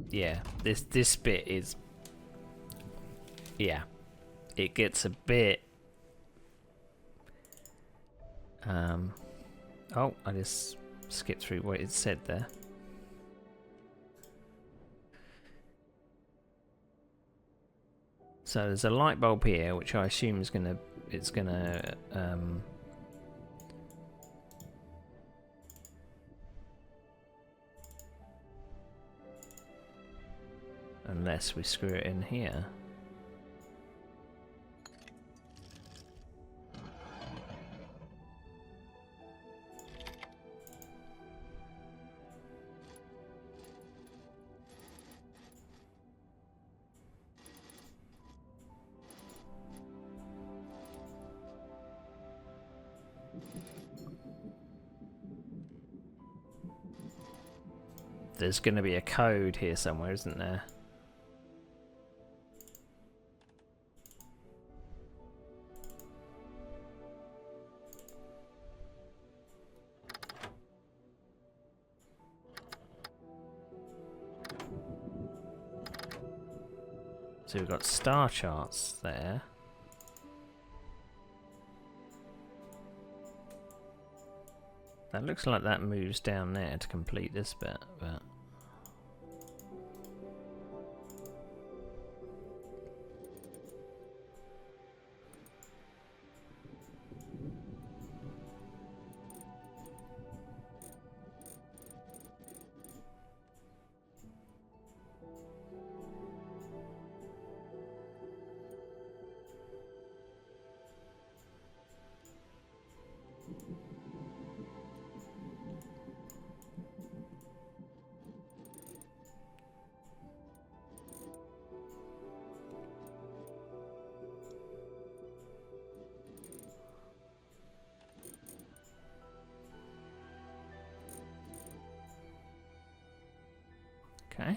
Yeah, this bit is, yeah, it gets a bit. Oh, I just skipped through what it said there. So there's a light bulb here, which I assume is gonna, unless we screw it in here. There's going to be a code here somewhere, isn't there? So we've got star charts there. That looks like that moves down there to complete this bit, but... Okay.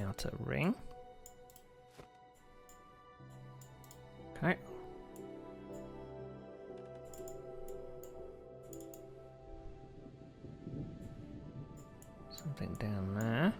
Outer ring. Okay. Something down there.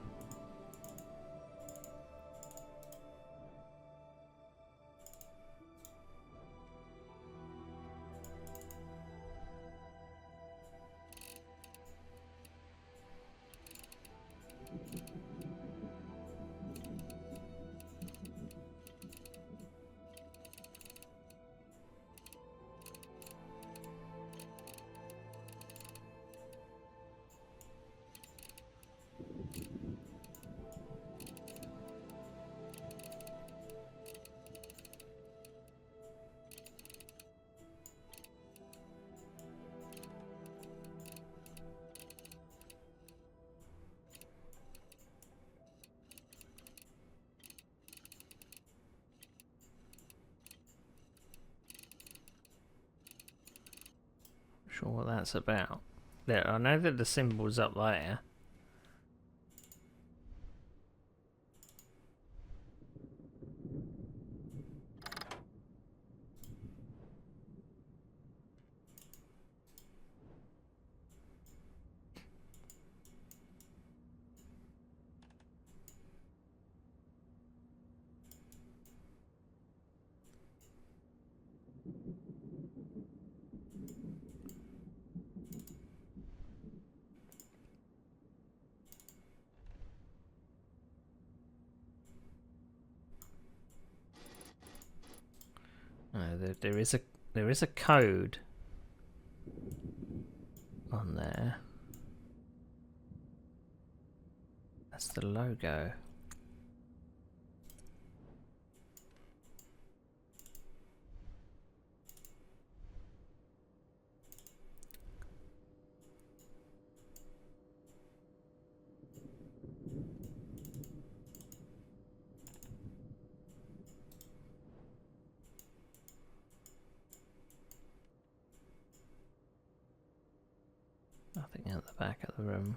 Sure what that's about. There, I know that the symbol's up there. No, there is a code on there. That's the logo. Nothing at the back of the room.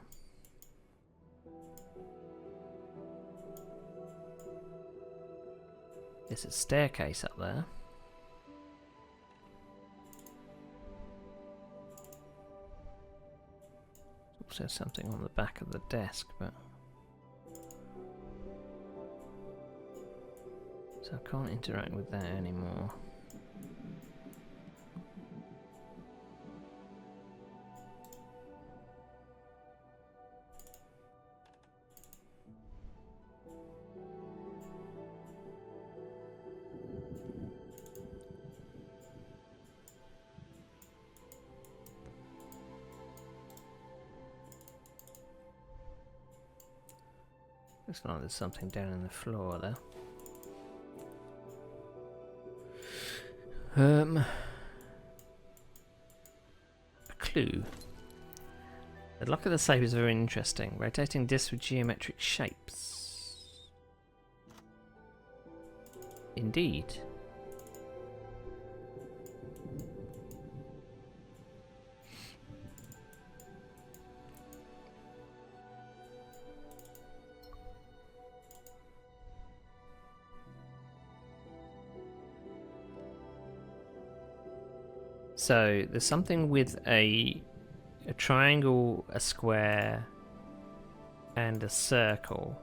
There's a staircase up there. Also something on the back of the desk, but... So I can't interact with that anymore. Looks like there's something down in the floor there. A clue. The lock of the safe is very interesting. Rotating discs with geometric shapes. Indeed. So there's something with a triangle, a square, and a circle.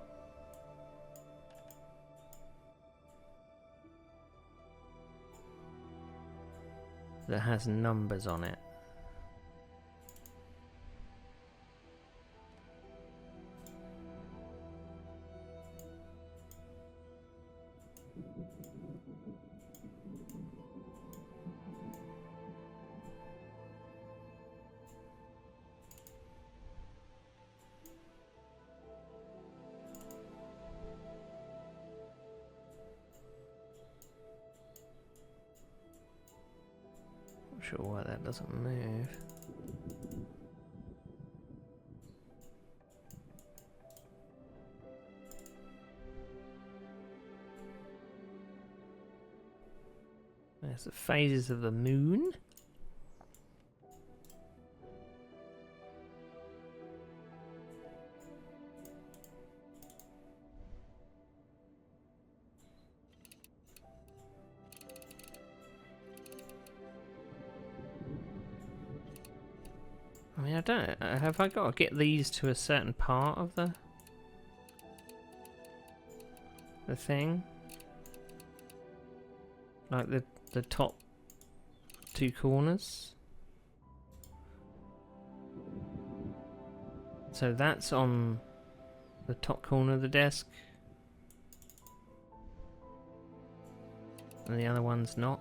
That has numbers on it. Not sure why that doesn't move. There's the phases of the moon. I mean, I don't... Have I got to get these to a certain part of the thing? Like the top two corners? So that's on the top corner of the desk. And the other one's not.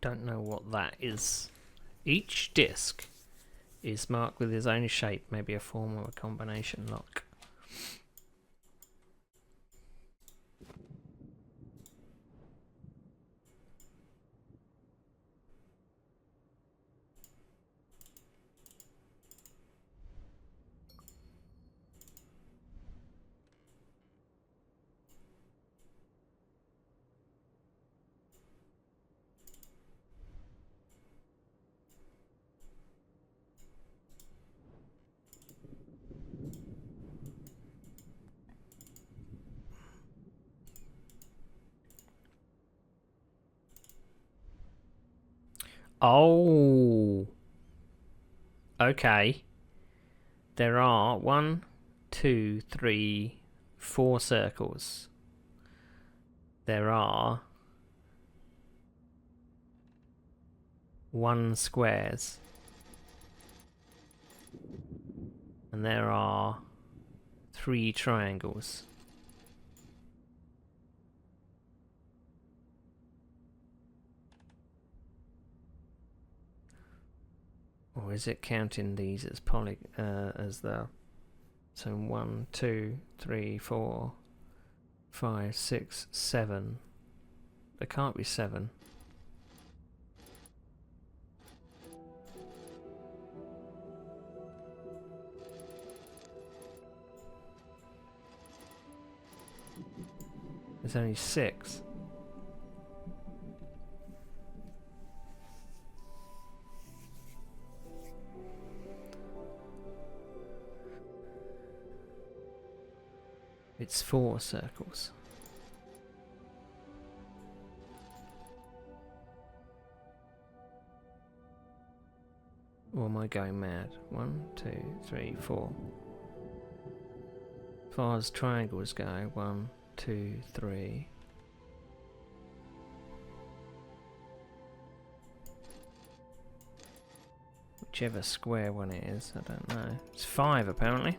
Don't know what that is. Each disc is marked with its own shape, maybe a form of a combination lock. Oh, okay. There are 1, 2, 3, 4 circles. There are 1 squares. And there are 3 triangles. Or is it counting these as as the... So 1, 2, 3, 4, 5, 6, 7. There can't be 7. There's only 6. It's 4 circles. Or am I going mad? 1, 2, 3, 4. As far as triangles go, 1, 2, 3. Whichever square one it is, I don't know. It's 5 apparently.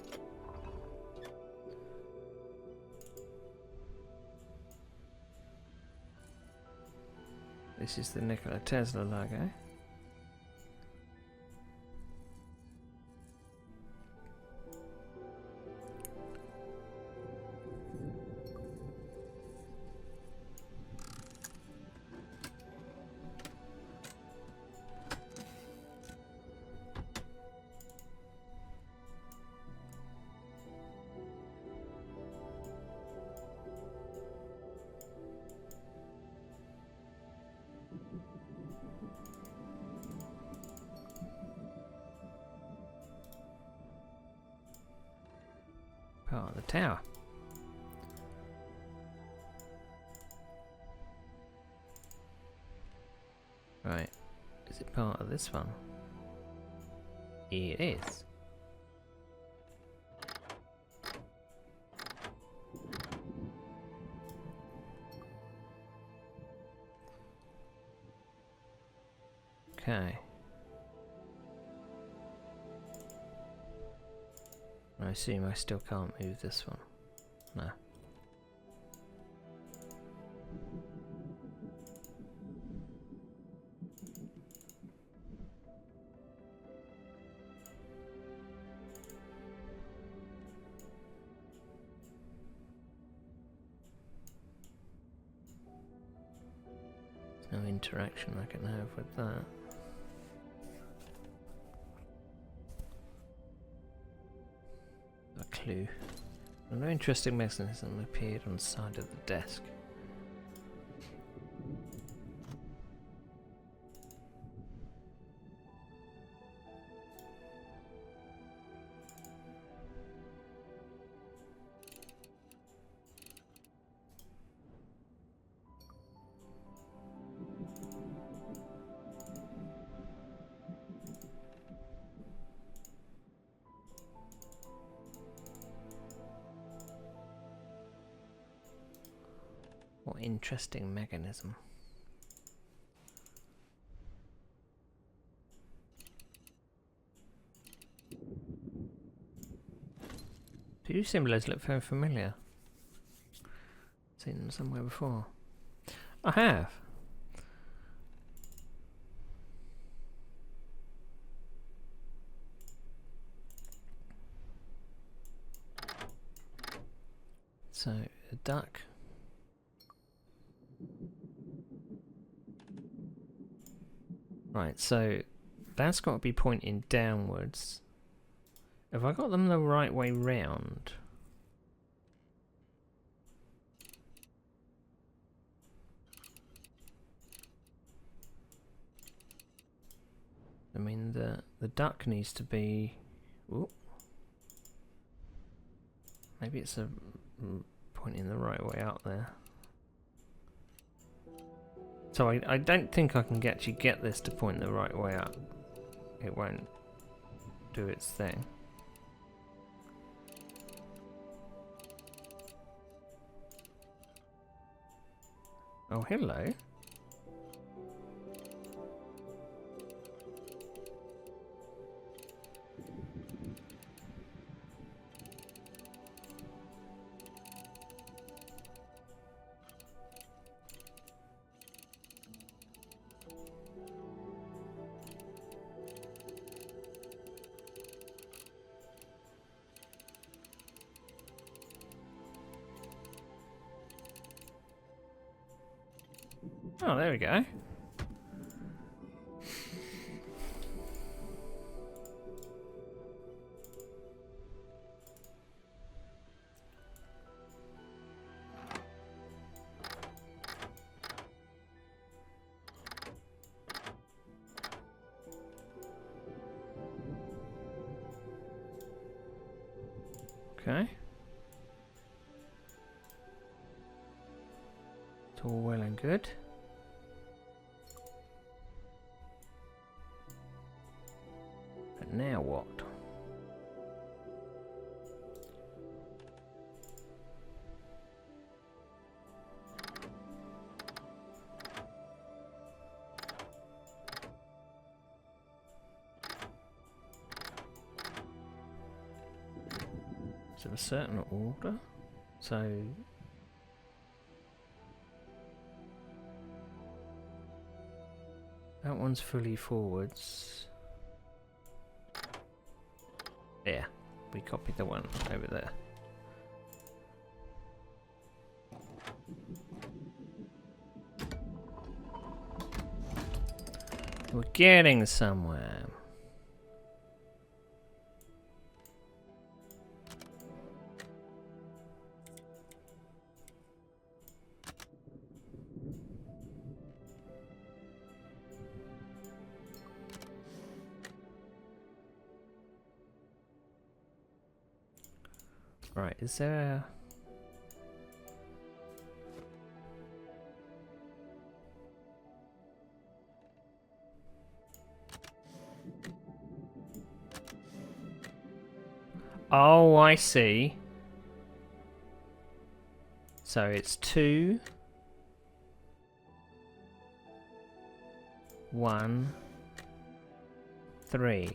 This is the Nikola Tesla logo. Part of the tower. Right. Is it part of this one? It is. Okay. I assume I still can't move this one. No. There's no interaction I can have with that. Clue. No interesting mechanism appeared on the side of the desk. What interesting mechanism. Do symbols look very familiar? Seen them somewhere before. I have. So, a duck. Right, so that's got to be pointing downwards. Have I got them the right way round? I mean, the duck needs to be... Ooh. Maybe it's a pointing the right way out there. So I don't think I can actually get this to point the right way up. It won't do its thing. Oh, hello. Oh, there we go. Okay. It's all well and good. But now what? Is it a certain order? So that one's fully forwards. Yeah, we copied the one over there. We're getting somewhere. Right, is there a... Oh, I see. So it's 2, 1, 3.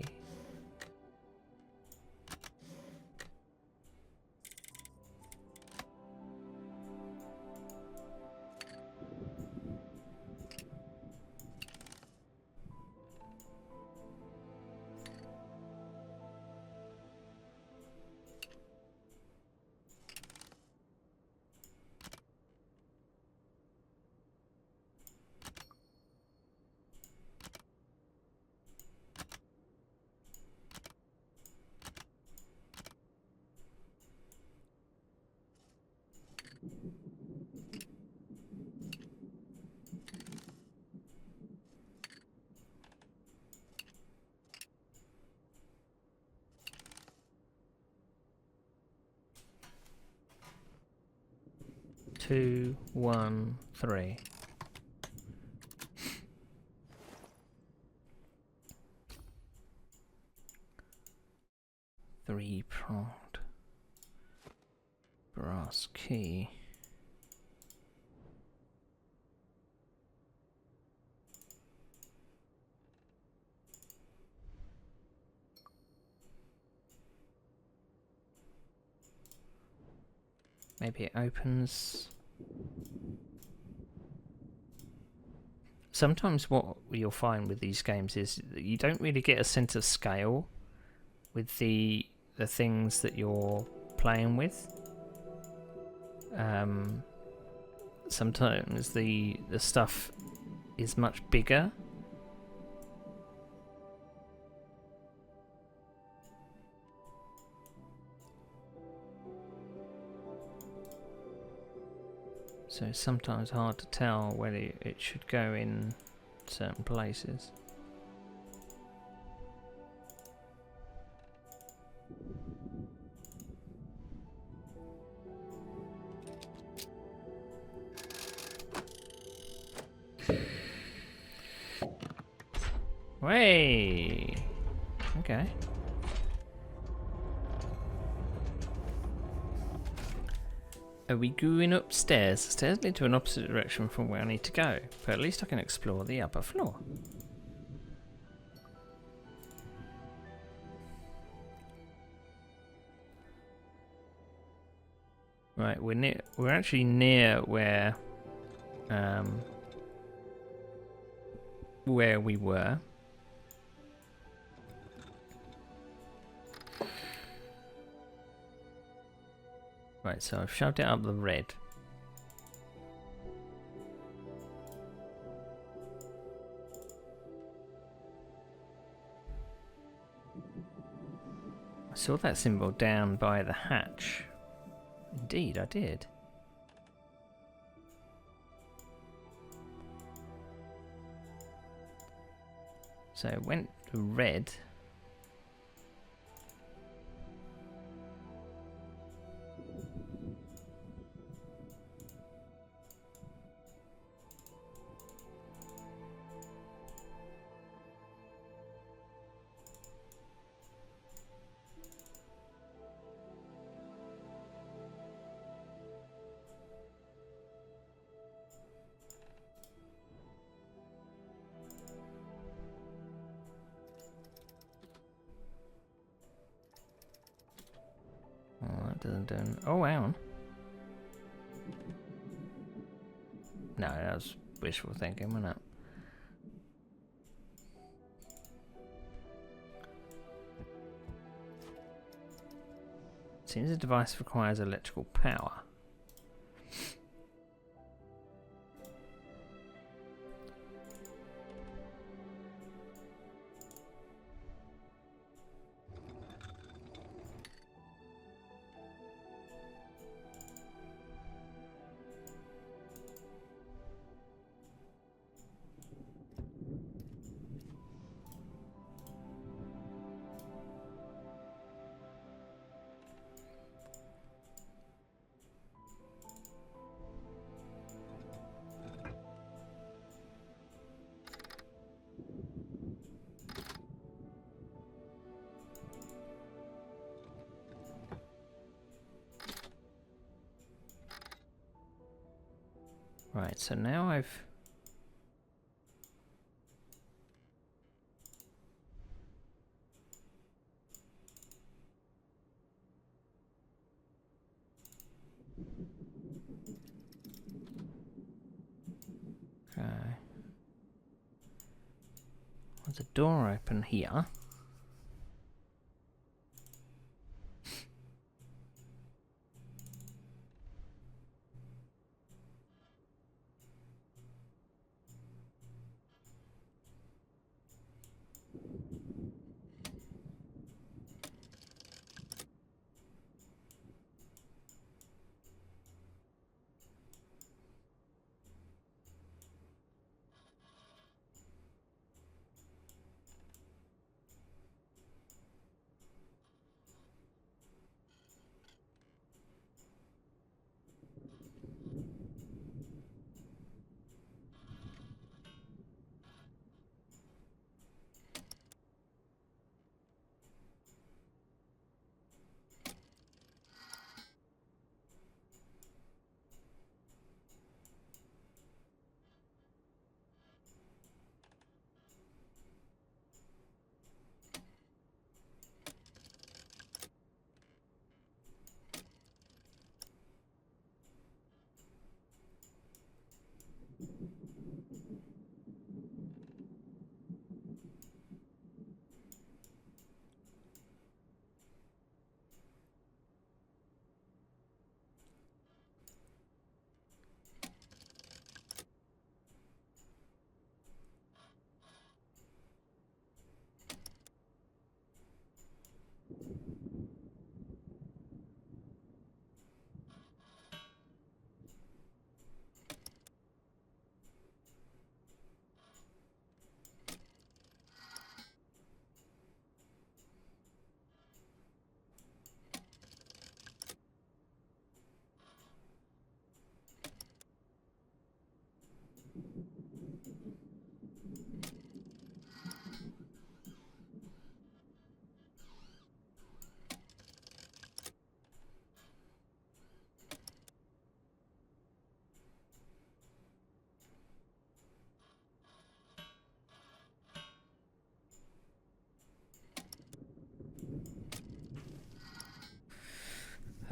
Two, 1, 3. Three-pronged brass key. Maybe it opens. Sometimes what you'll find with these games is that you don't really get a sense of scale with the things that you're playing with. Sometimes the stuff is much bigger. So it's sometimes hard to tell whether it should go in certain places. Way. Okay. Are we going upstairs? The stairs lead to an opposite direction from where I need to go, but at least I can explore the upper floor. Right, we're actually near where we were. Right, so I've shoved it up the red. Saw that symbol down by the hatch. Indeed, I did. So it went to red. Oh, that doesn't do an... Oh, hang on. No, that was wishful thinking, wasn't it? Seems the device requires electrical power. Right, so now I've... Okay. There's a door open here.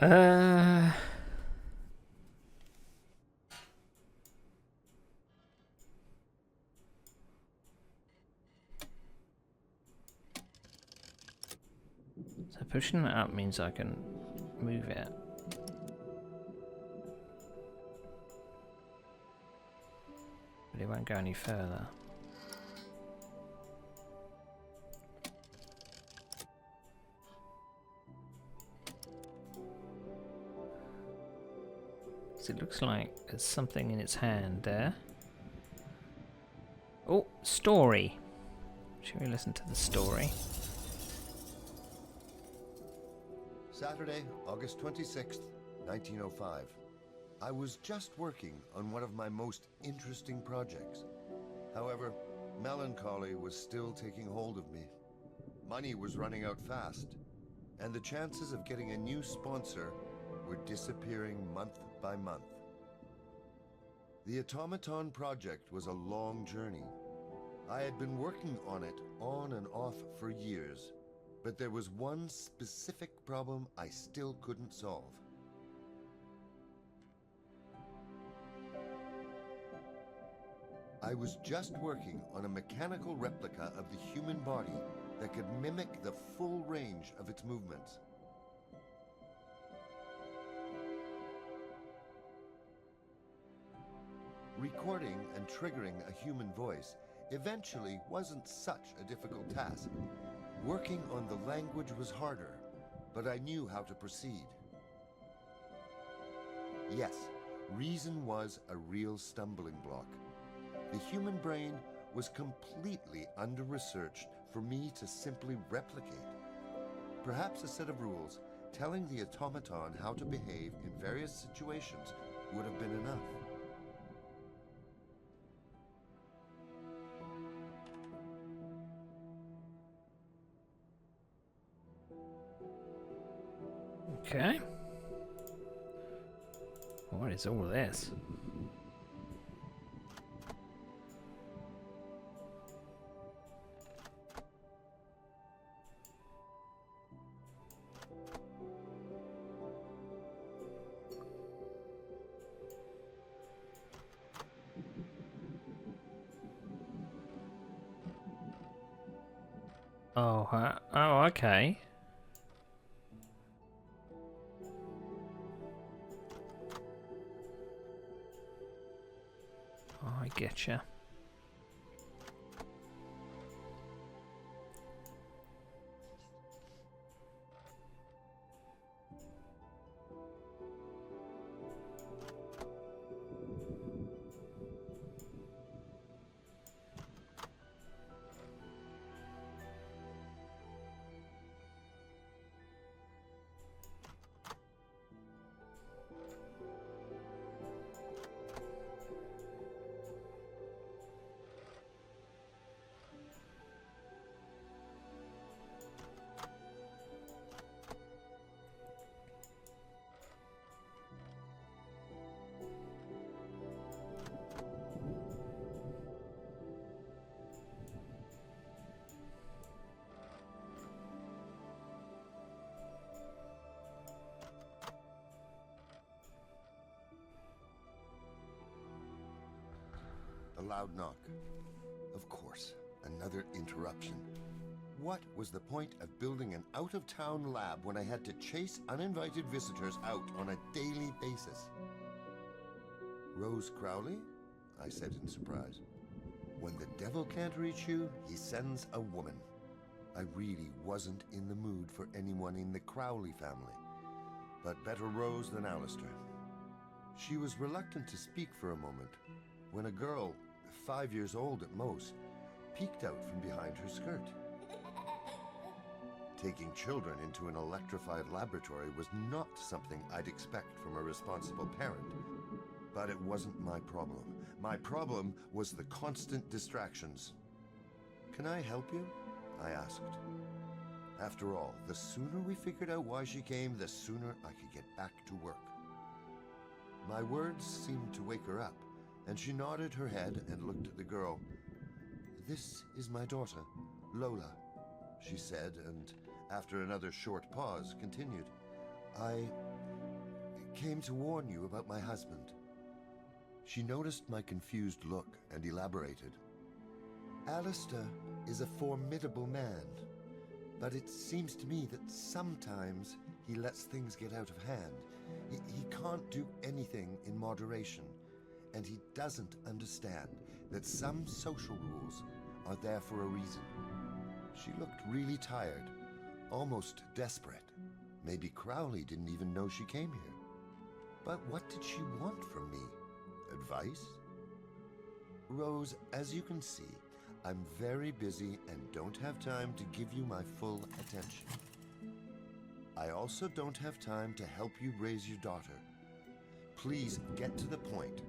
Uh... So pushing that up means I can move it. But it won't go any further. because it looks like there's something in its hand there. Oh, story. Shall we listen to the story? Saturday, August 26th, 1905. I was just working on one of my most interesting projects. However, melancholy was still taking hold of me. Money was running out fast, and the chances of getting a new sponsor were disappearing month by month. The automaton project was a long journey. I had been working on it on and off for years, but there was one specific problem I still couldn't solve. I was just working on a mechanical replica of the human body that could mimic the full range of its movements. Recording and triggering a human voice eventually wasn't such a difficult task. Working on the language was harder, but I knew how to proceed. Yes, reason was a real stumbling block. The human brain was completely under-researched for me to simply replicate. Perhaps a set of rules telling the automaton how to behave in various situations would have been enough. Okay. What is all this? Oh, oh, okay. Oh, I getcha. A loud knock. Of course, another interruption. What was the point of building an out-of-town lab when I had to chase uninvited visitors out on a daily basis? Rose Crowley? I said in surprise. When the devil can't reach you, he sends a woman. I really wasn't in the mood for anyone in the Crowley family, but better Rose than Alistair. She was reluctant to speak for a moment when a girl, 5 years old at most, peeked out from behind her skirt. Taking children into an electrified laboratory was not something I'd expect from a responsible parent. But it wasn't my problem. My problem was the constant distractions. "Can I help you?" I asked. After all, the sooner we figured out why she came, the sooner I could get back to work. My words seemed to wake her up, and she nodded her head and looked at the girl. "This is my daughter, Lola," she said, and after another short pause, continued. "I came to warn you about my husband." She noticed my confused look and elaborated. "Alistair is a formidable man, but it seems to me that sometimes he lets things get out of hand. He can't do anything in moderation, and he doesn't understand that some social rules are there for a reason." She looked really tired, almost desperate. Maybe Crowley didn't even know she came here. But what did she want from me? Advice? Rose, as you can see, I'm very busy and don't have time to give you my full attention. I also don't have time to help you raise your daughter. Please get to the point.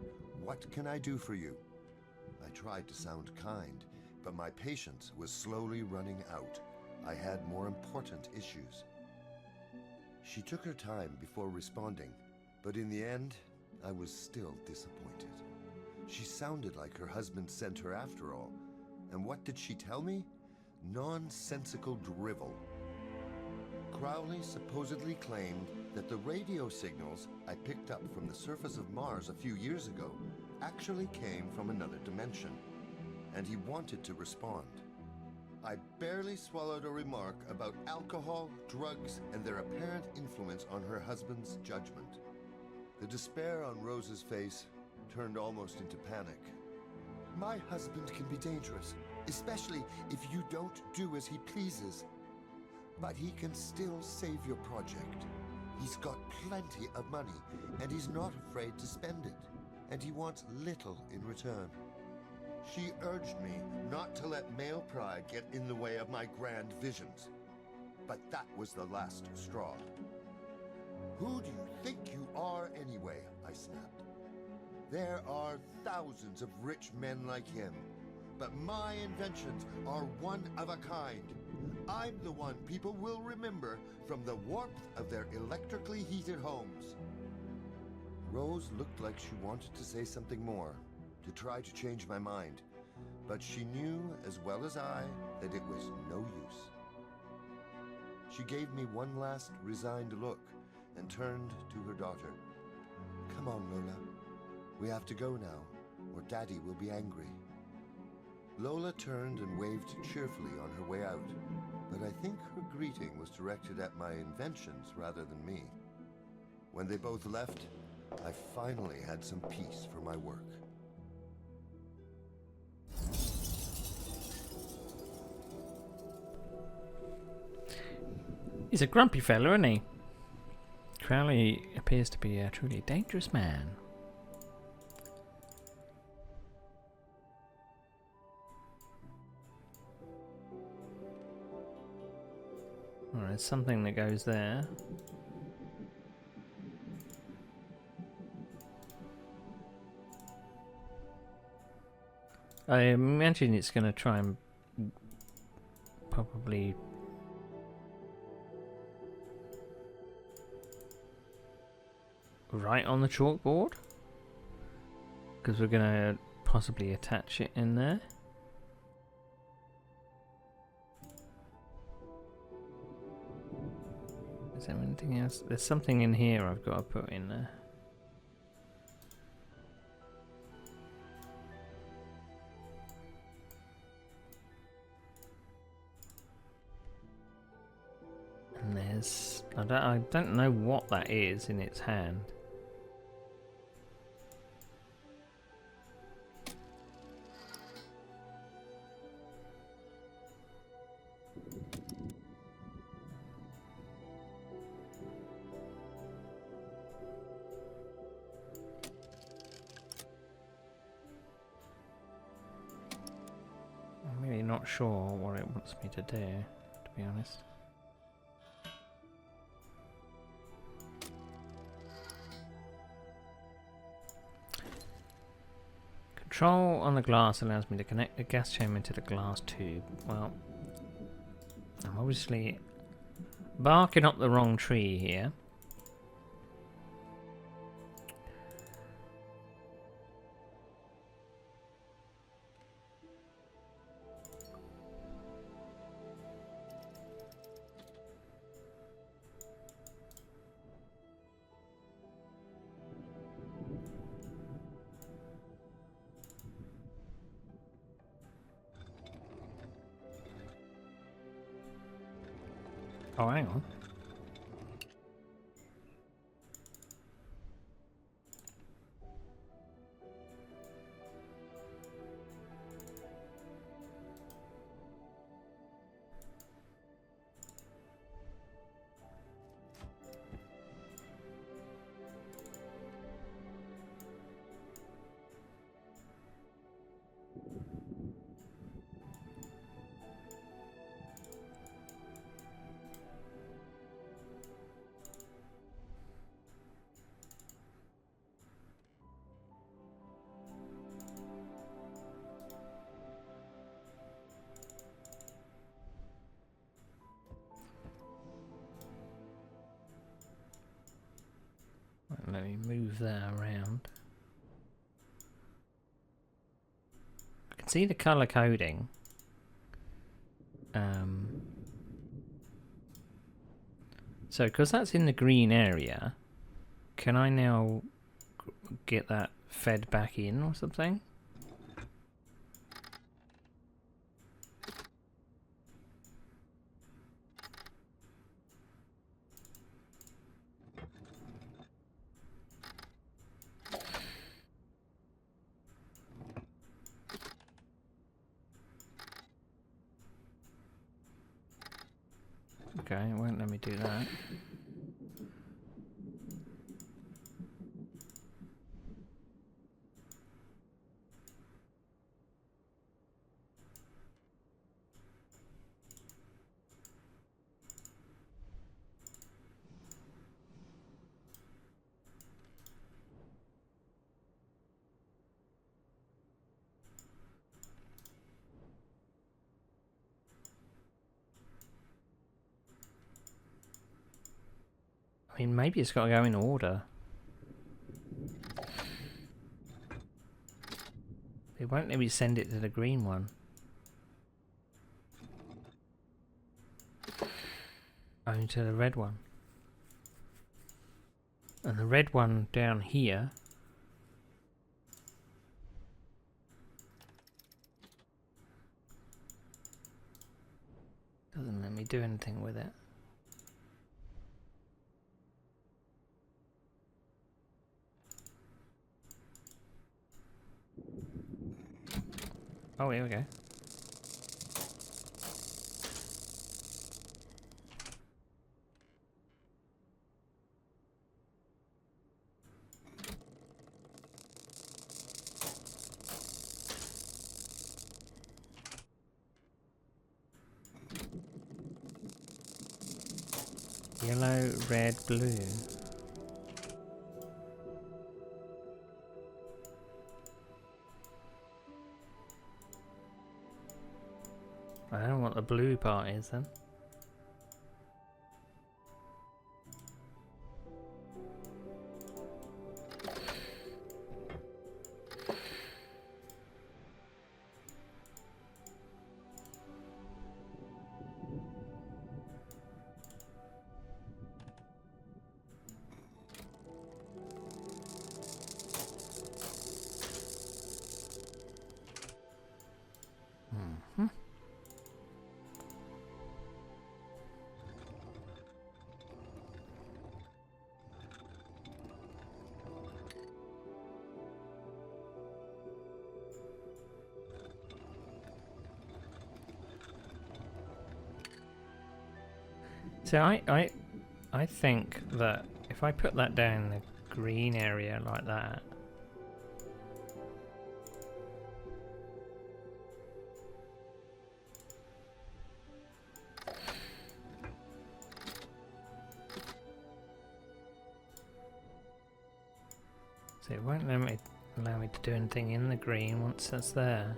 What can I do for you? I tried to sound kind, but my patience was slowly running out. I had more important issues. She took her time before responding, but in the end, I was still disappointed. She sounded like her husband sent her after all. And what did she tell me? Nonsensical drivel. Crowley supposedly claimed that the radio signals I picked up from the surface of Mars a few years ago actually came from another dimension, and he wanted to respond. I barely swallowed a remark about alcohol, drugs, and their apparent influence on her husband's judgment. The despair on Rose's face turned almost into panic. My husband can be dangerous, especially if you don't do as he pleases. But he can still save your project. He's got plenty of money, and he's not afraid to spend it. And he wants little in return. She urged me not to let male pride get in the way of my grand visions. But that was the last straw. Who do you think you are anyway? I snapped. There are thousands of rich men like him, but my inventions are one of a kind. I'm the one people will remember from the warmth of their electrically heated homes. Rose looked like she wanted to say something more, to try to change my mind, but she knew as well as I that it was no use. She gave me one last resigned look and turned to her daughter. Come on, Lola. We have to go now, or Daddy will be angry. Lola turned and waved cheerfully on her way out, but I think her greeting was directed at my inventions rather than me. When they both left, I finally had some peace for my work. He's a grumpy fella, isn't he? Crowley appears to be a truly dangerous man. Alright, there's something that goes there. I imagine it's going to try and probably write on the chalkboard, because we're going to possibly attach it in there. Is there anything else? There's something in here I've got to put in there. And there's... I don't know what that is in its hand. I'm really not sure what it wants me to do, to be honest. Control on the glass allows me to connect the gas chamber to the glass tube. Well, I'm obviously barking up the wrong tree here. Oh, hang on. move that around. I can see the color coding. So, because that's in the green area, can I now get that fed back in or something? Okay, it won't let me do that. I mean, maybe it's got to go in order. It won't let me send it to the green one. Only to the red one. And the red one down here doesn't let me do anything with it. Oh, here we go. Yellow, red, blue. I don't know what the blue part is then. So I think that if I put that down in the green area like that, so it won't allow me to do anything in the green once that's there.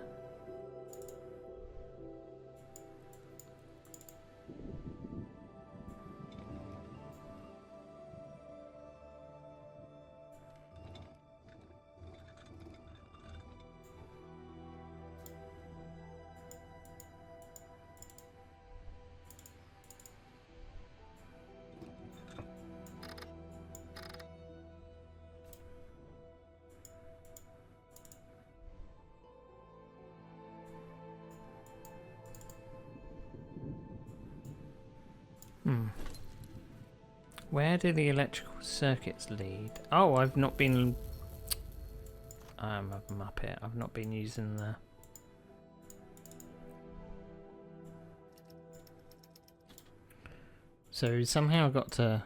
Where do the electrical circuits lead? Oh, I've not been... I'm a muppet. I've not been using the... So somehow I got to...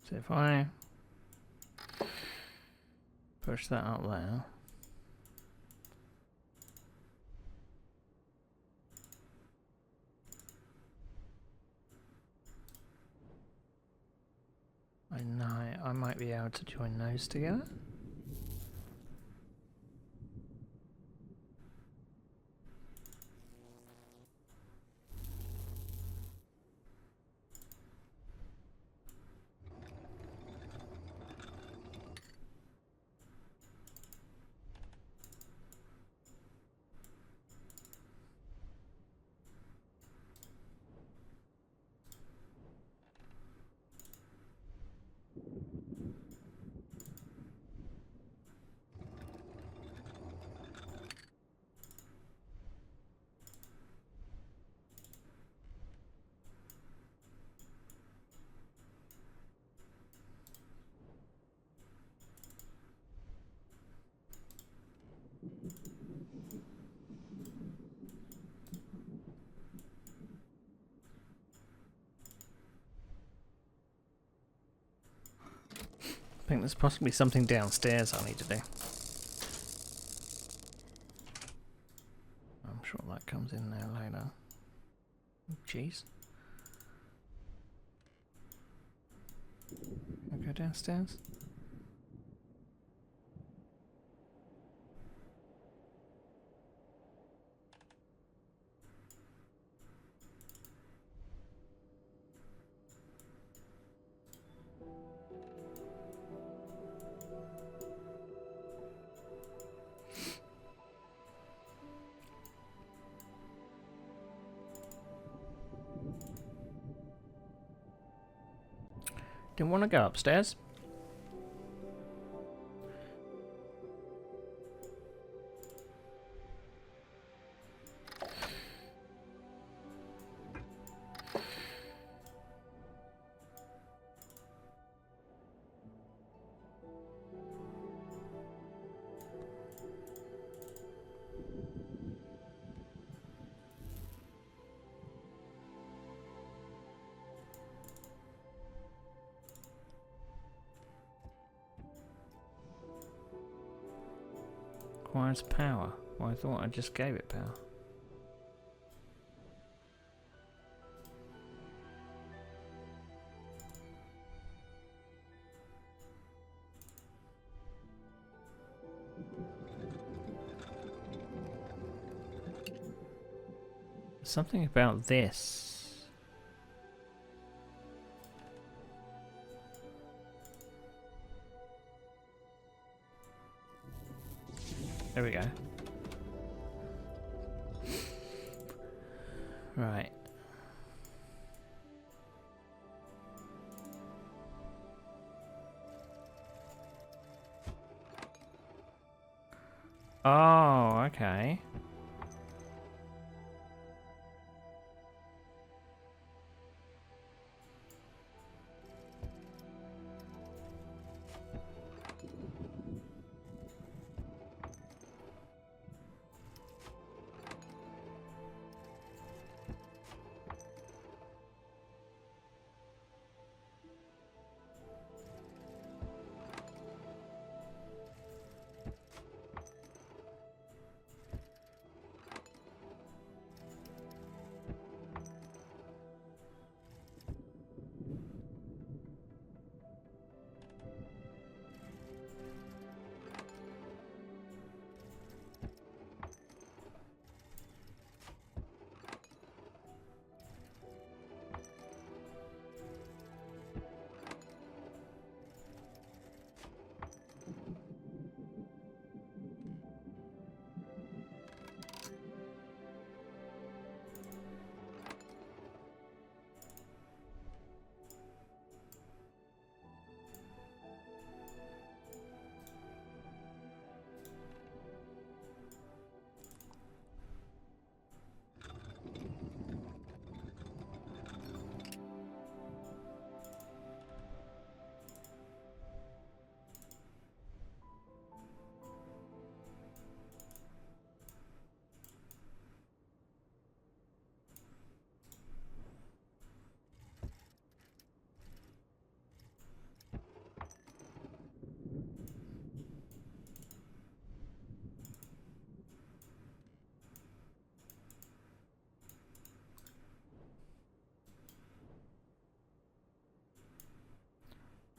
So if I push that up there. I know I might be able to join those together. I think there's possibly something downstairs I need to do. I'm sure that comes in there later. Jeez. I'll go downstairs. Didn't want to go upstairs. Requires power. Well, I thought I just gave it power. Something about this. There we go. Right. Oh, okay.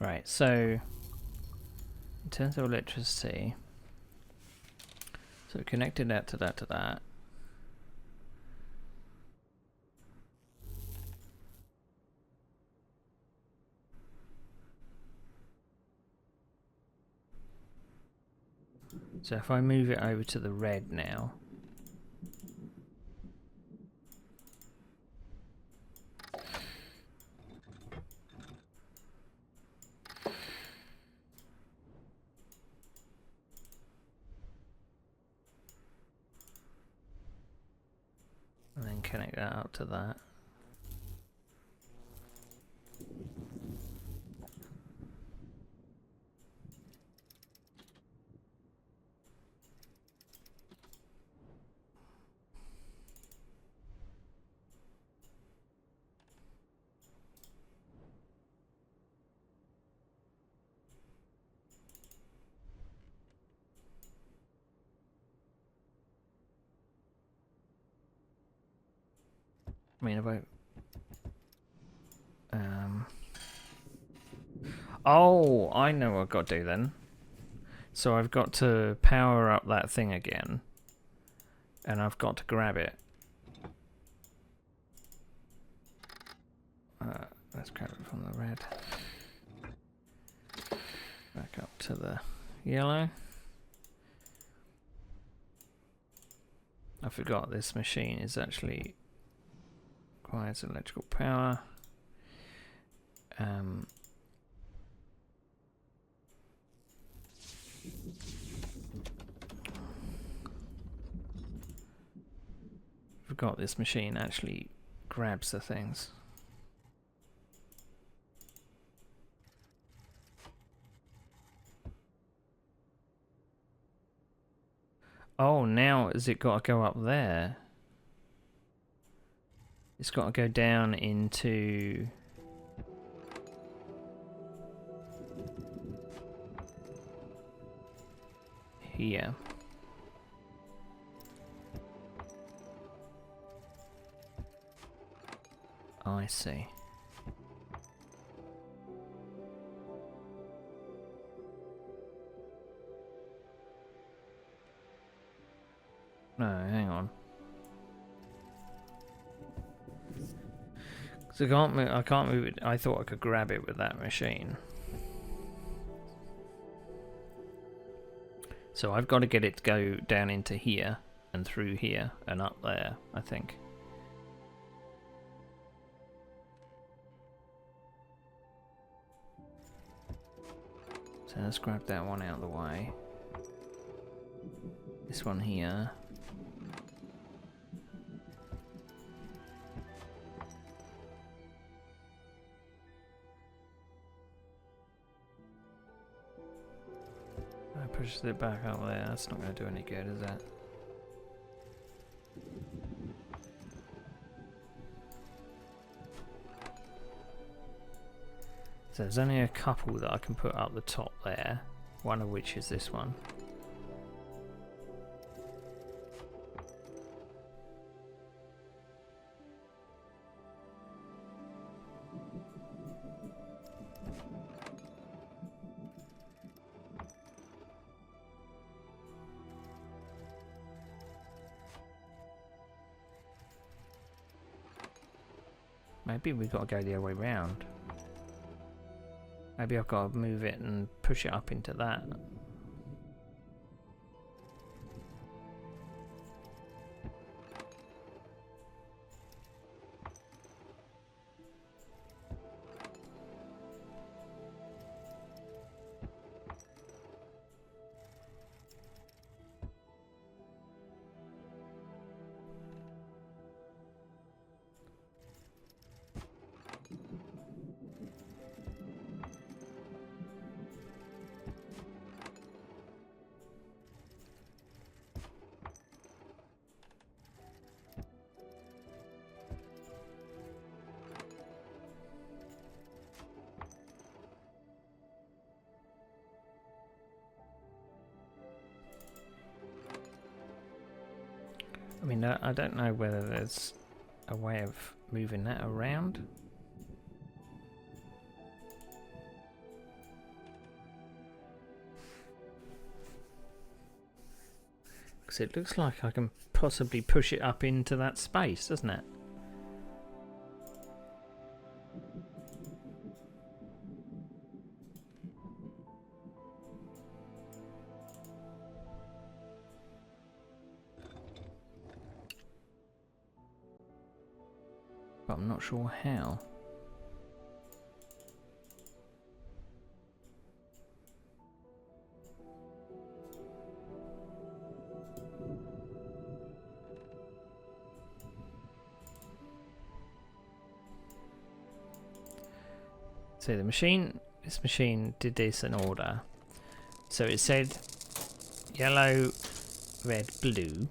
Right, so in terms of electricity, so connected that to that to that. So if I move it over to the red now, and then connect that up to that. I mean, about oh, I know what I've got to do then. So I've got to power up that thing again, and I've got to grab it. Let's grab it from the red. Back up to the yellow. I forgot this machine is actually requires electrical power. Forgot this machine actually grabs the things. Oh, now has it got to go up there? It's got to go down into... here. I see. No, hang on. So I can't move it. I thought I could grab it with that machine. So I've got to get it to go down into here and through here and up there, I think. So let's grab that one out of the way. This one here. I pushed it back up there. That's not going to do any good, is that? So there's only a couple that I can put up the top there. One of which is this one. Maybe we've got to go the other way round. Maybe I've got to move it and push it up into that. I mean, I don't know whether there's a way of moving that around. works, it looks like I can possibly push it up into that space, doesn't it? But I'm not sure how. So this machine did this in order. So it said yellow, red, blue,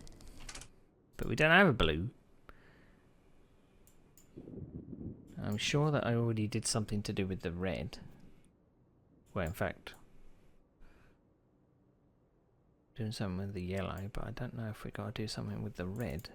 but we don't have a blue. I'm sure that I already did something to do with the red. Well, in fact, doing something with the yellow, but I don't know if we got to do something with the red.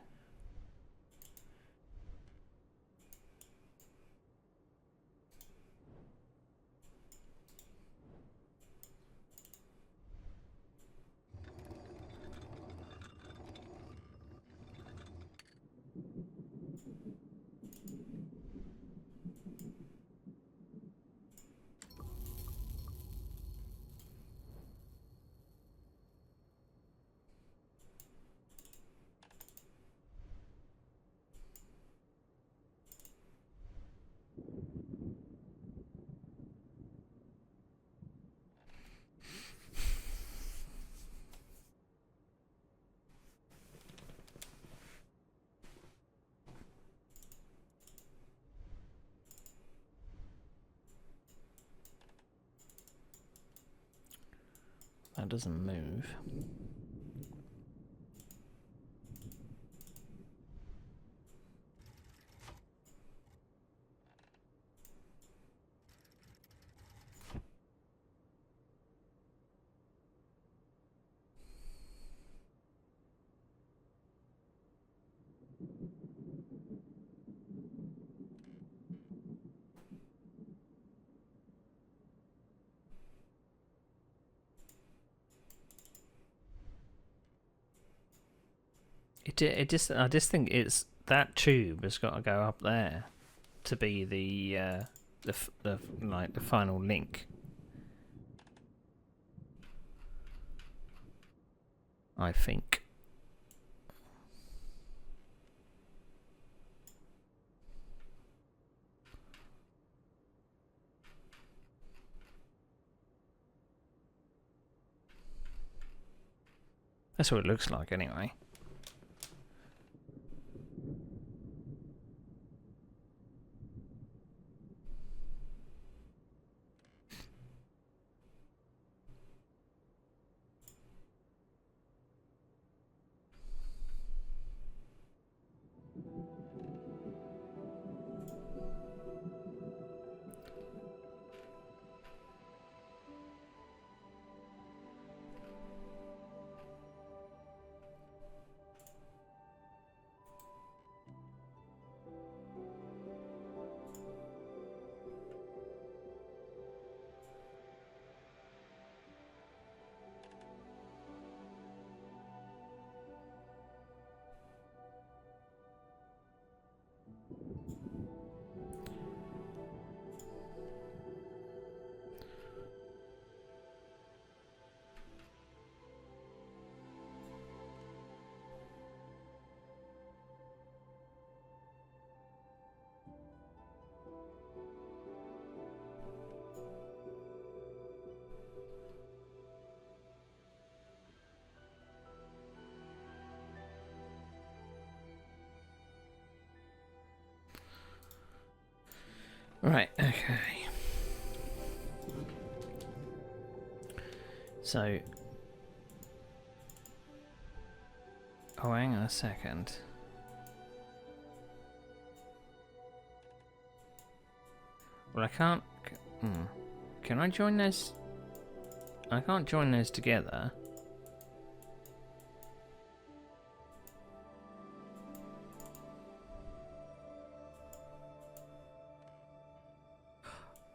That doesn't move. I just think it's that tube has got to go up there to be the like the final link. I think. That's what it looks like anyway. Right, okay. So... Oh, hang on a second. Well, I can't... Can I join those? I can't join those together.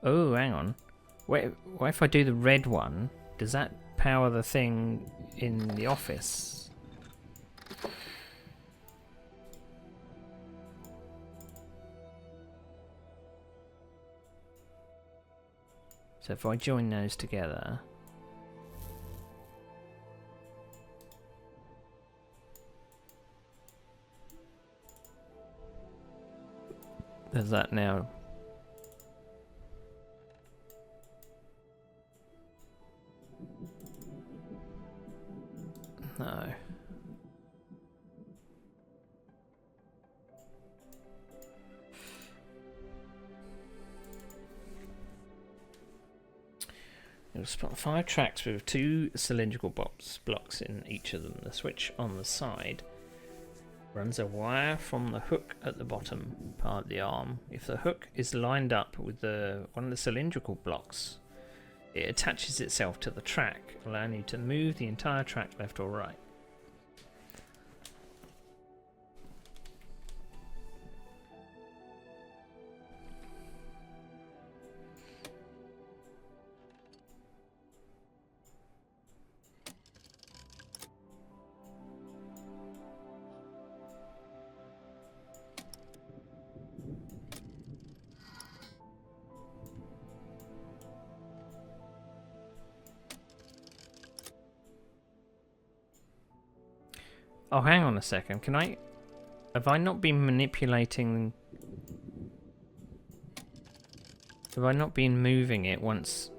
Oh, hang on. Wait, what if I do the red one? Does that power the thing in the office? So if I join those together, does that now? No. It will spot 5 tracks with 2 cylindrical blocks in each of them. The switch on the side runs a wire from the hook at the bottom part of the arm. If the hook is lined up with one of the cylindrical blocks, it attaches itself to the track, allowing you to move the entire track left or right. Oh, hang on a second. Have I not been manipulating... Have I not been moving it once...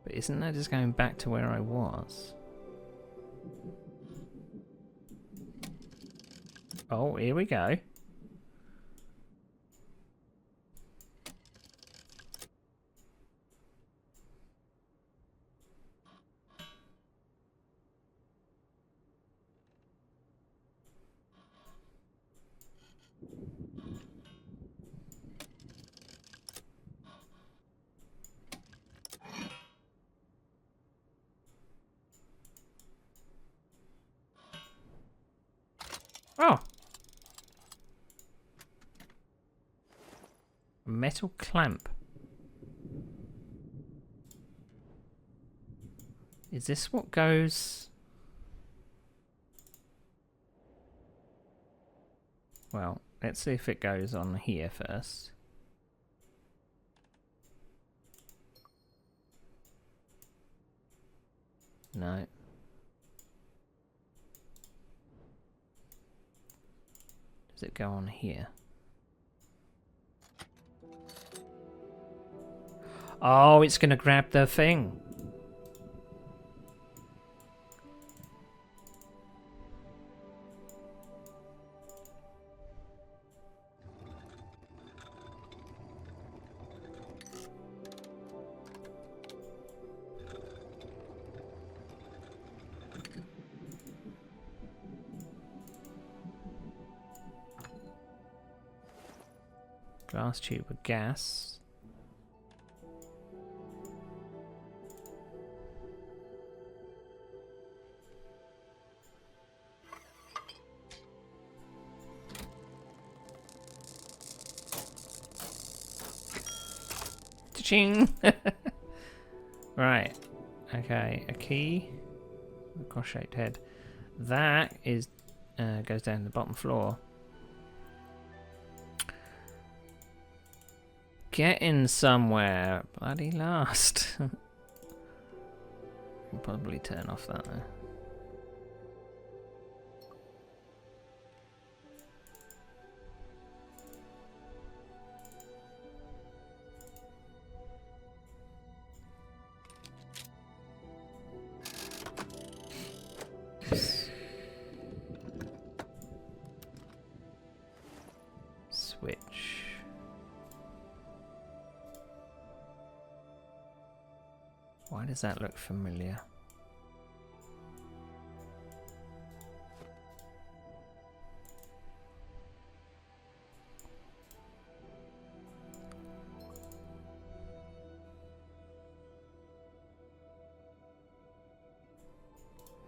But isn't that just going back to where I was? Oh, here we go. Oh! A metal clamp. Is this what goes... Well, let's see if it goes on here first. No. Does it go on here? Oh, it's going to grab the thing. Glass tube of gas. Ching. Right. Okay, a key. A cross-shaped head. That is goes down to the bottom floor. Get in somewhere. Bloody last. Can probably turn off that though. Switch. Why does that look familiar?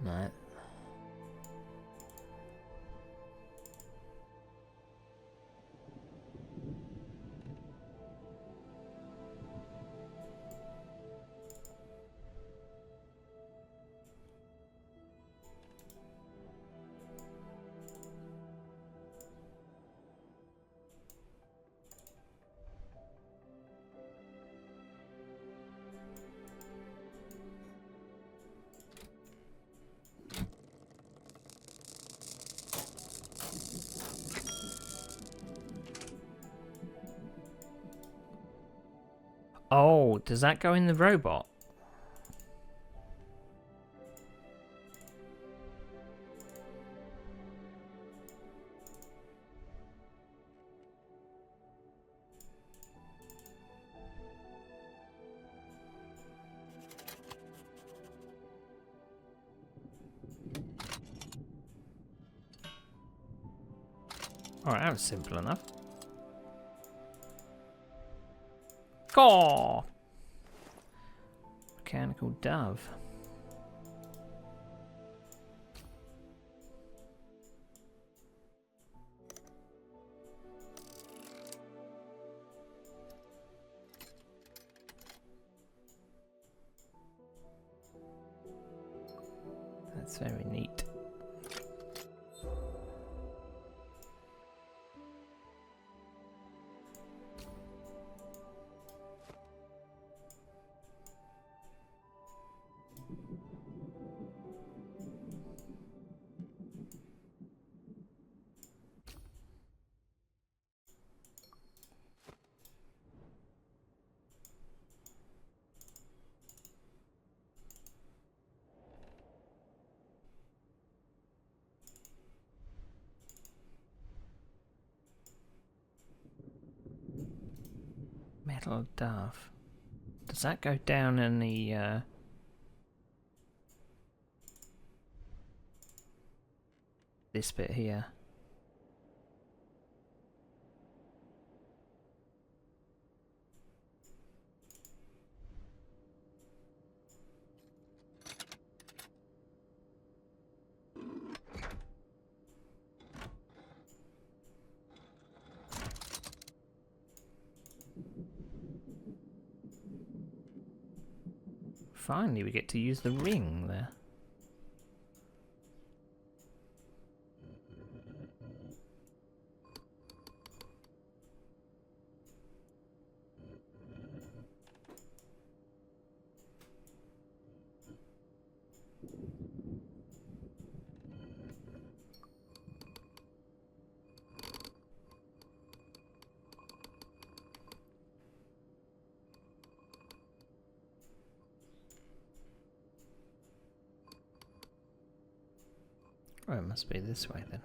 No. Oh, does that go in the robot? Alright, that was simple enough. Caw! Mechanical dove. That's very neat. Metal dove. Does that go down in the this bit here? Finally, we get to use the ring there. Oh, it must be this way then.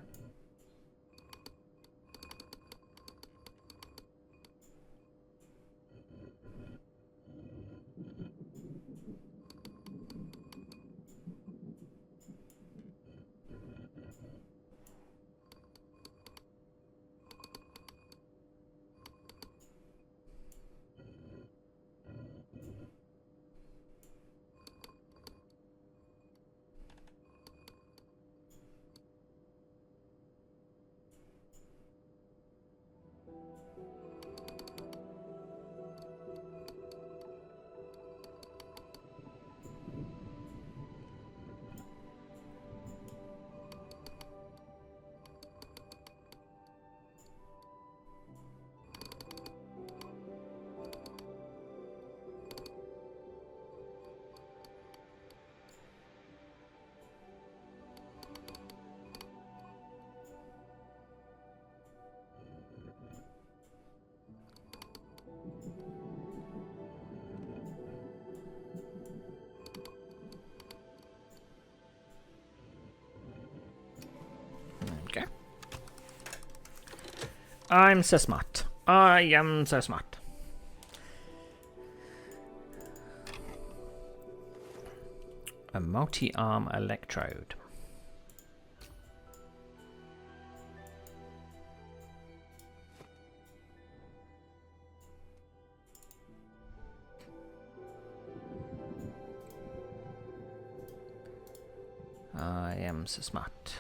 Okay. I'm so smart. I am so smart. A multi-arm electrode. I am so smart.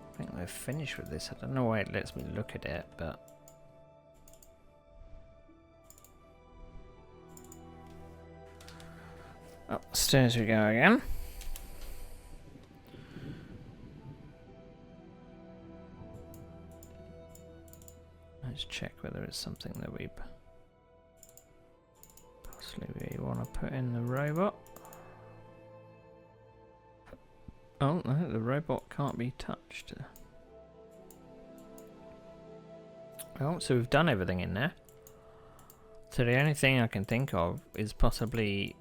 I think we're finished with this. I don't know why it lets me look at it, but... Upstairs we go again. Let's check whether it's something that we possibly want to put in the robot. Oh no, the robot can't be touched. Oh, so we've done everything in there. So the only thing I can think of is possibly...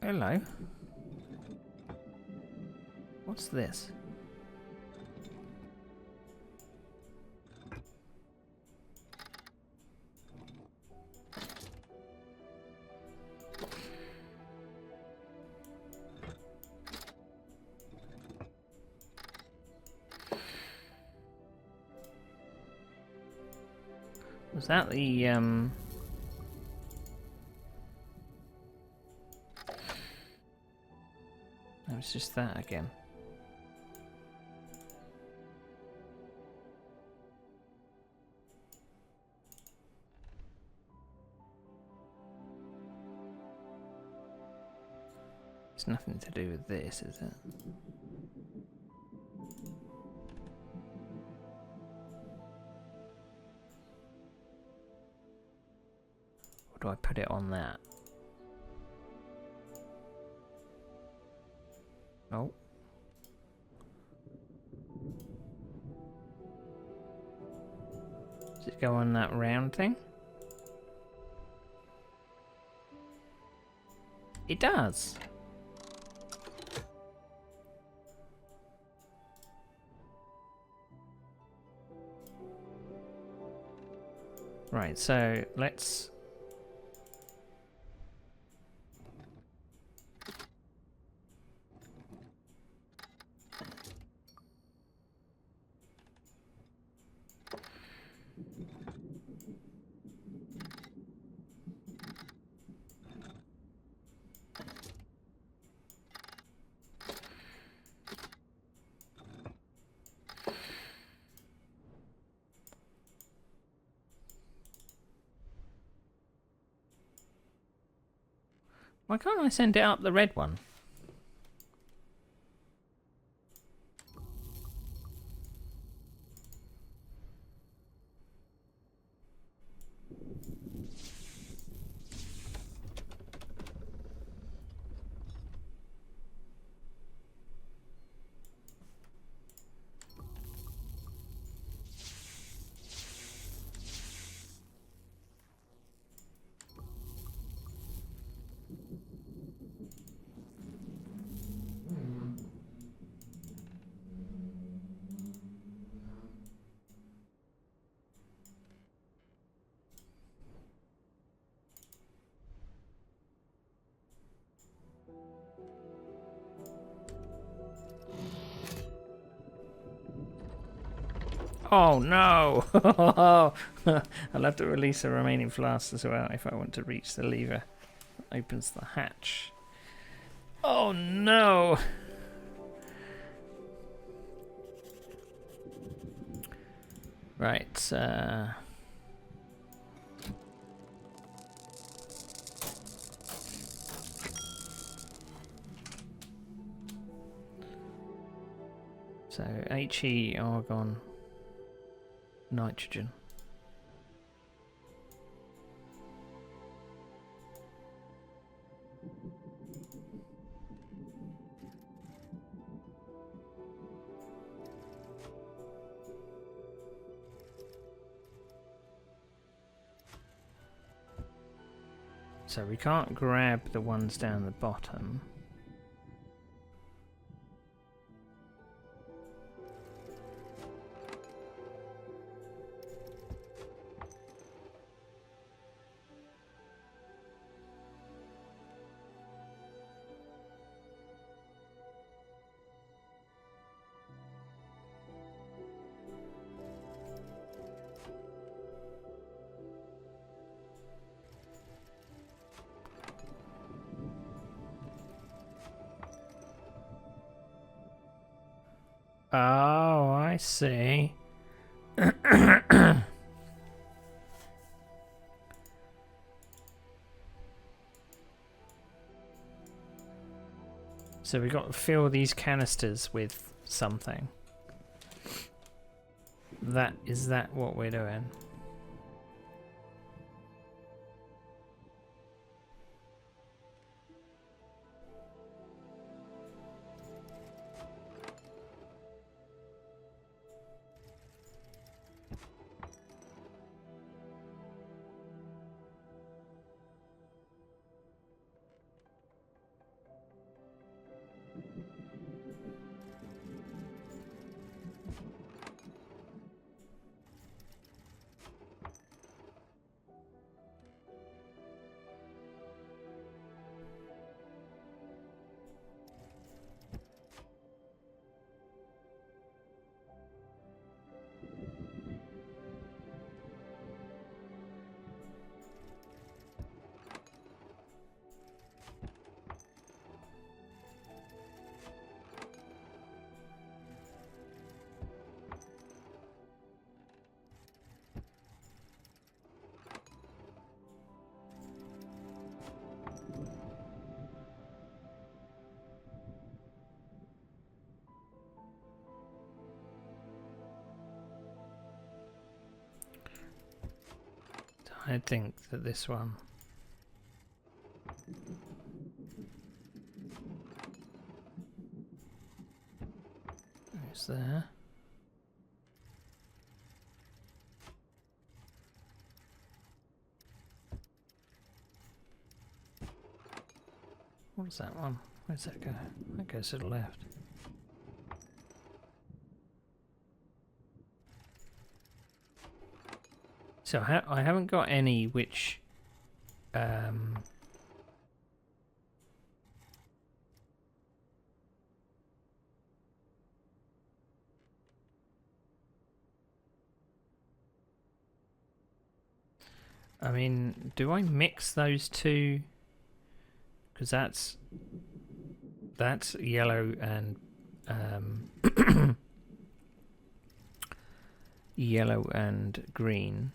Hello. What's this? Was that the No, it's just that again. It's nothing to do with this, is it? Or do I put it on that? Oh. Does it go on that round thing? It does. Right, so let's... Why can't I send it up the red one? Oh no! I'll have to release the remaining flasks as well if I want to reach the lever that opens the hatch. Oh no! Right, so 'He', argon, nitrogen. So we can't grab the ones down the bottom. Oh, I see. So we've got to fill these canisters with something. Is that what we're doing? I think that this one is there. What is that one? Where's that go? That goes to the left. So I haven't got any which I mean, do I mix those two? Because that's yellow and yellow and green.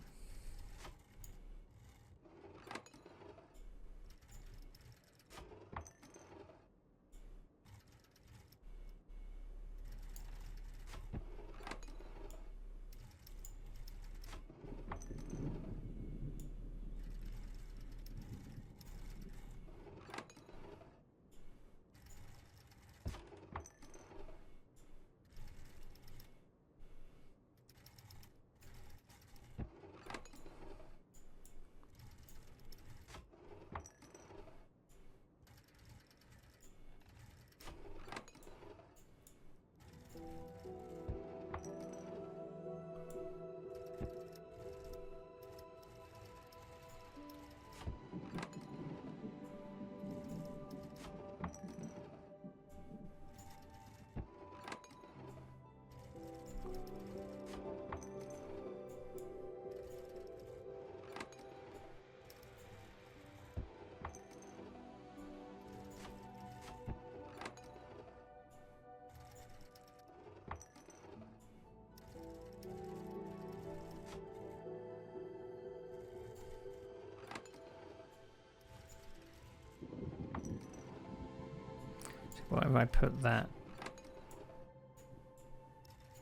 What if I put that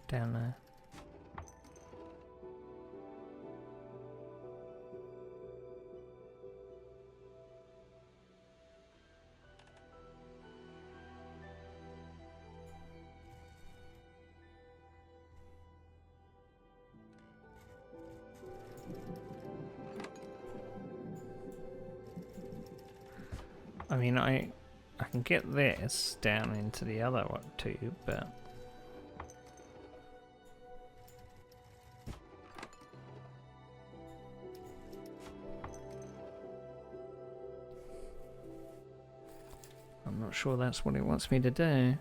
down there? I mean, I can get this down into the other one too, but I'm not sure that's what it wants me to do.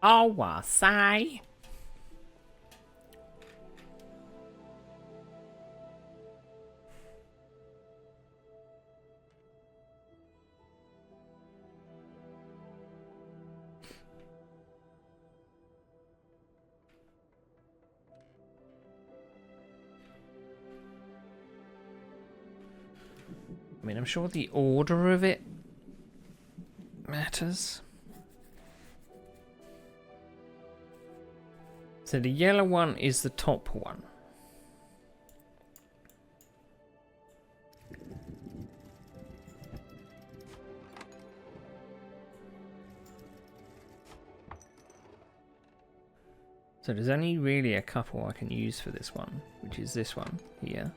Oh, I say. I mean, I'm sure the order of it matters. So the yellow one is the top one. So there's only really a couple I can use for this one, which is this one here.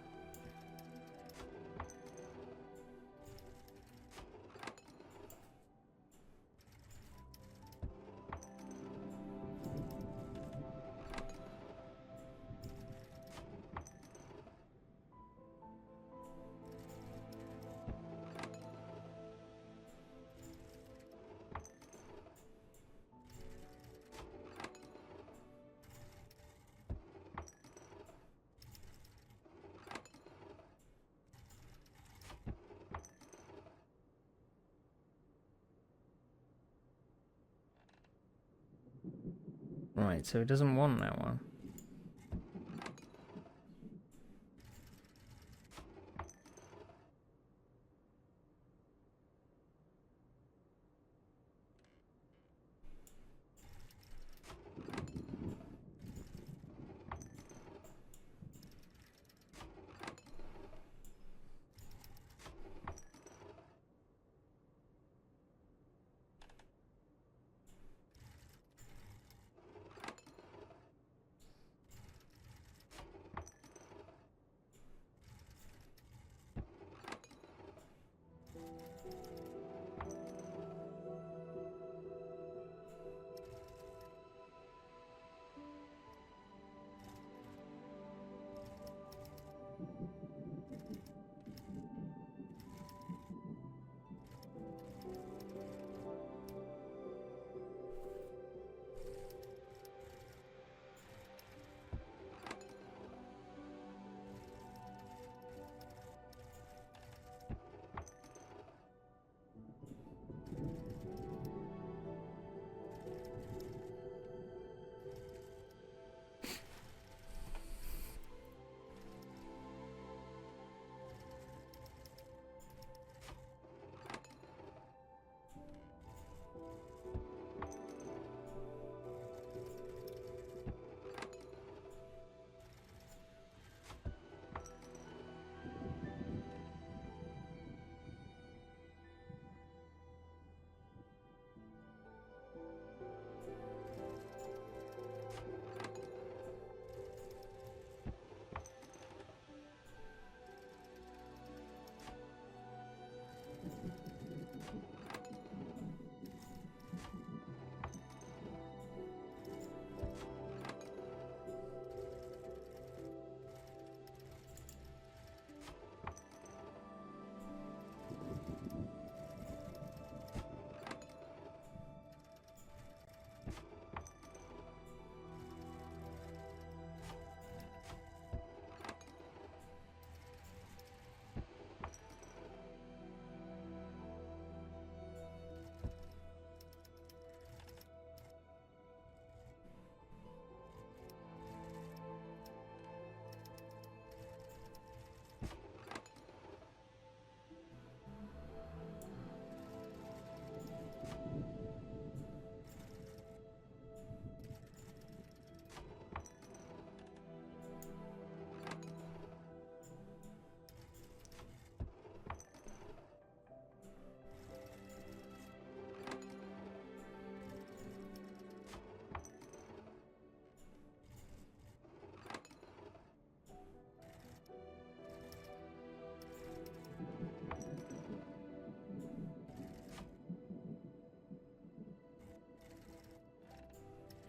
Right, so it doesn't want that one.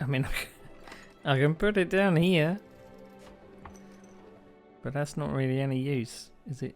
I mean, I can put it down here. But that's not really any use, is it?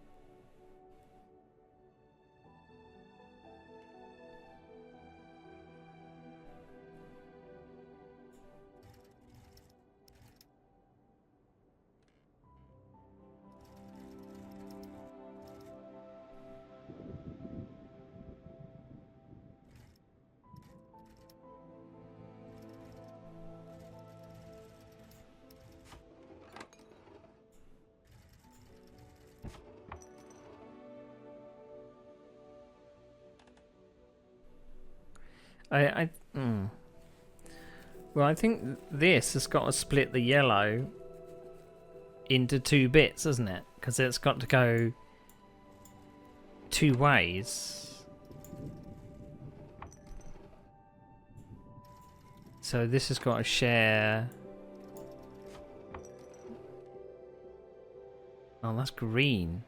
Well, I think this has got to split the yellow into 2 bits, hasn't it? Because it's got to go 2 ways. So this has got to share. Oh, that's green.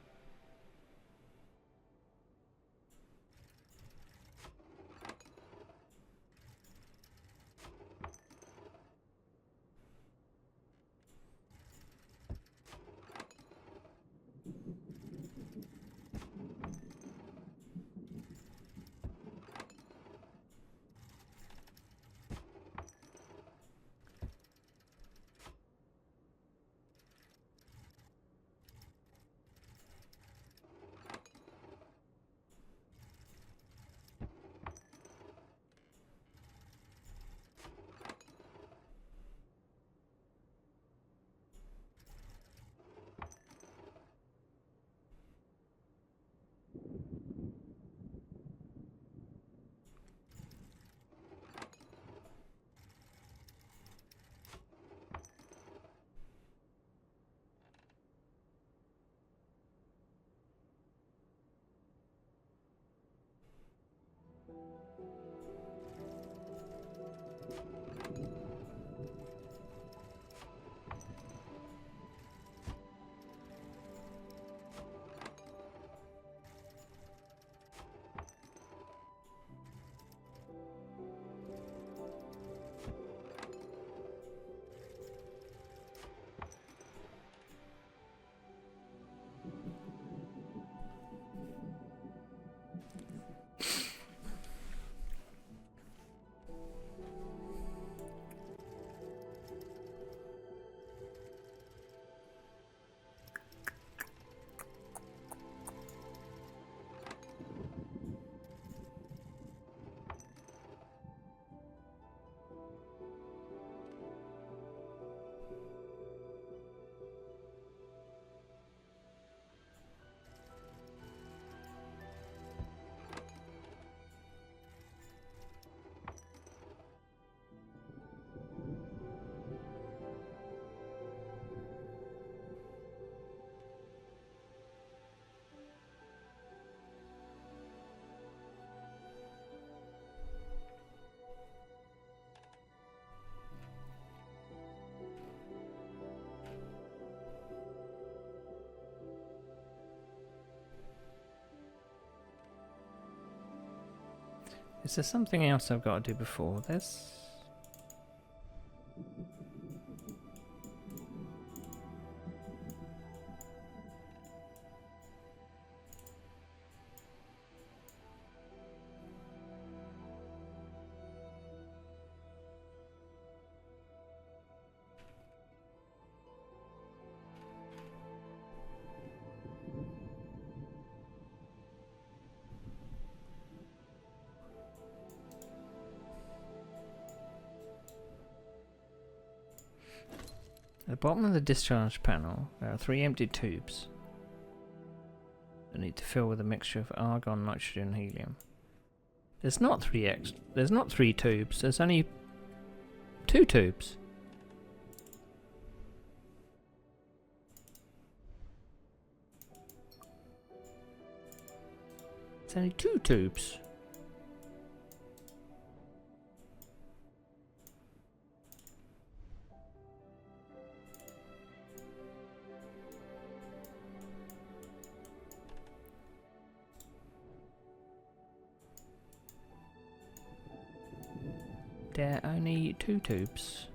Is there something else I've got to do before this? At the bottom of the discharge panel, there are 3 empty tubes that need to fill with a mixture of argon, nitrogen, and helium. There's not 3 tubes. There's only 2 tubes. It's only 2 tubes. There are only 2 tubes.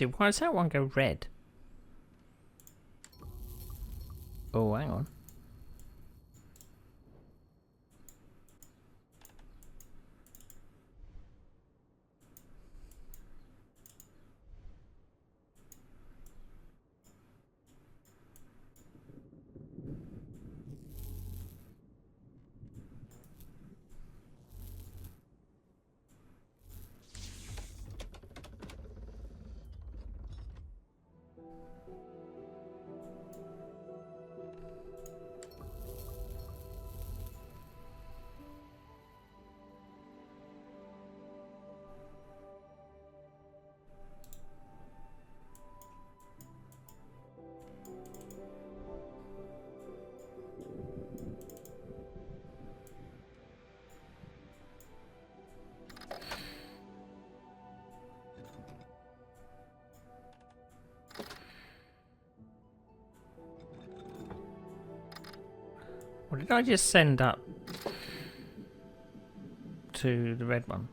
See, why does that one go red? Oh, hang on. What did I just send up to the red one?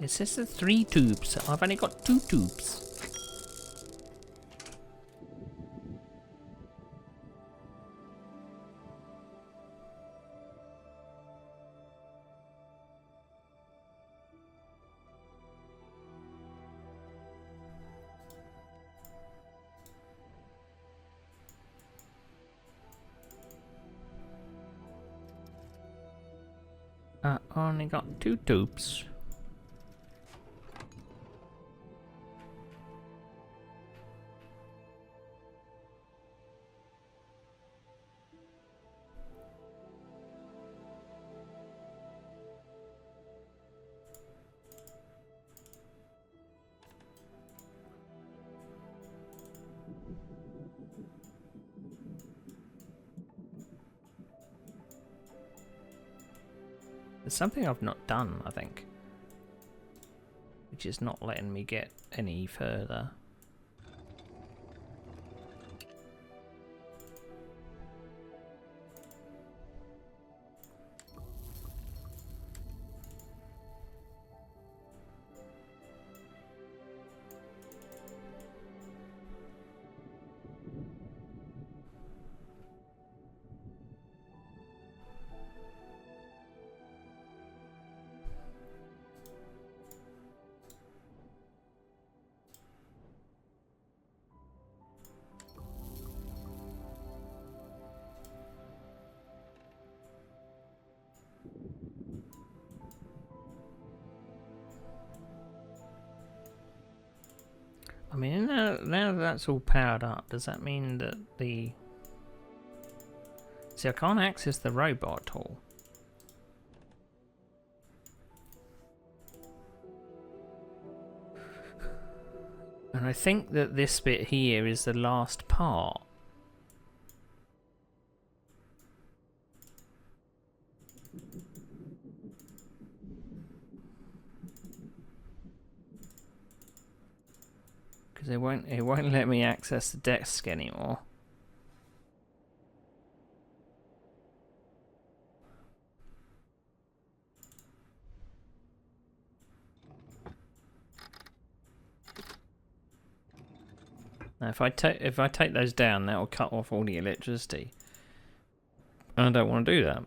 It says the 3 tubes. I've only got 2 tubes. I only got 2 tubes. There's something I've not done, I think, which is not letting me get any further. I mean, now that that's all powered up, does that mean that the... See, I can't access the robot tool. And I think that this bit here is the last part. Because it won't let me access the desk anymore. Now, if I take those down, that will cut off all the electricity. And I don't want to do that.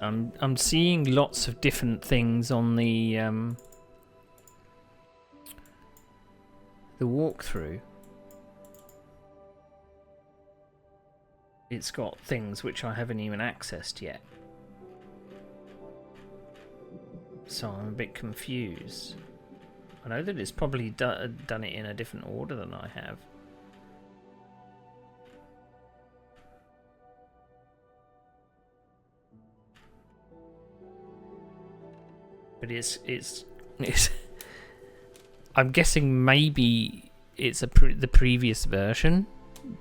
I'm seeing lots of different things on the walkthrough. it's got things which I haven't even accessed yet. So I'm a bit confused. I know that it's probably done it in a different order than I have. But it's I'm guessing maybe it's the previous version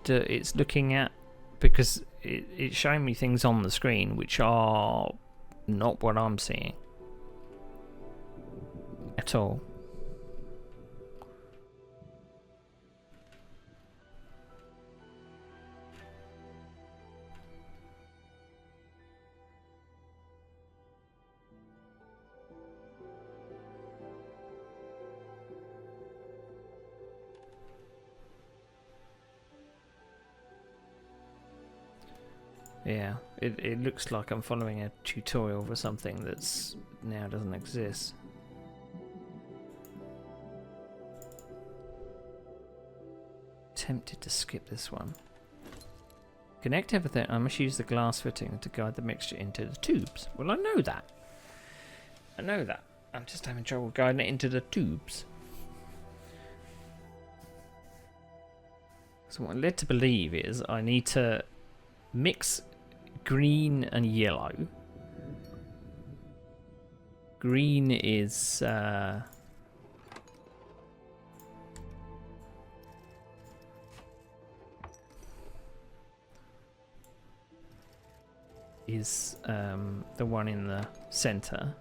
that it's looking at, because it's showing me things on the screen which are not what I'm seeing at all. Yeah, it looks like I'm following a tutorial for something that's now doesn't exist. Tempted to skip this one. Connect everything. I must use the glass fitting to guide the mixture into the tubes. Well, I know that. I know that. I'm just having trouble guiding it into the tubes. So what I'm led to believe is I need to mix green and yellow. Green is the one in the center.